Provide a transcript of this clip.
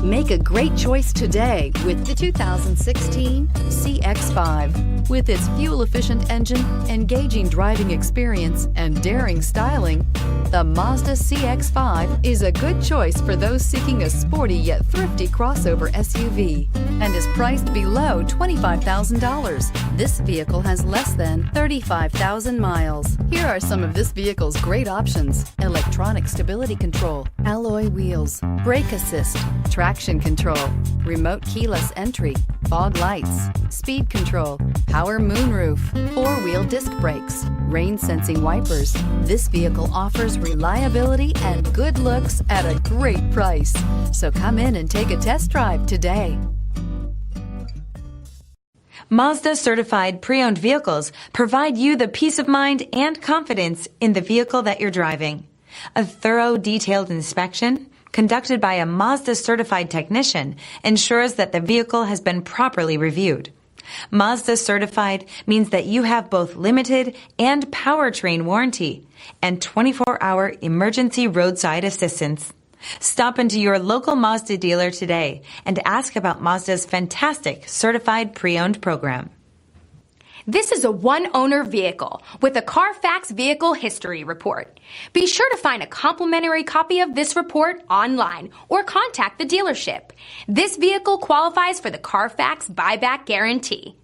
Make a great choice today with the 2016 CX-5. With its fuel-efficient engine, engaging driving experience, and daring styling, the Mazda CX-5 is a good choice for those seeking a sporty yet thrifty crossover SUV and is priced below $25,000. This vehicle has less than 35,000 miles. Here are some of this vehicle's great options: electronic stability control, alloy wheels, brake assist, traction control, remote keyless entry, fog lights, speed control, power moonroof, four-wheel disc brakes, rain-sensing wipers. This vehicle offers reliability and good looks at a great price. So come in and take a test drive today. Mazda certified pre-owned vehicles provide you the peace of mind and confidence in the vehicle that you're driving. A thorough, detailed inspection conducted by a Mazda certified technician ensures that the vehicle has been properly reviewed. Mazda certified means that you have both limited and powertrain warranty and 24-hour emergency roadside assistance. Stop into your local Mazda dealer today and ask about Mazda's fantastic certified pre-owned program. This is a one-owner vehicle with a CARFAX Vehicle History Report. Be sure to find a complimentary copy of this report online or contact the dealership. This vehicle qualifies for the CARFAX Buyback Guarantee.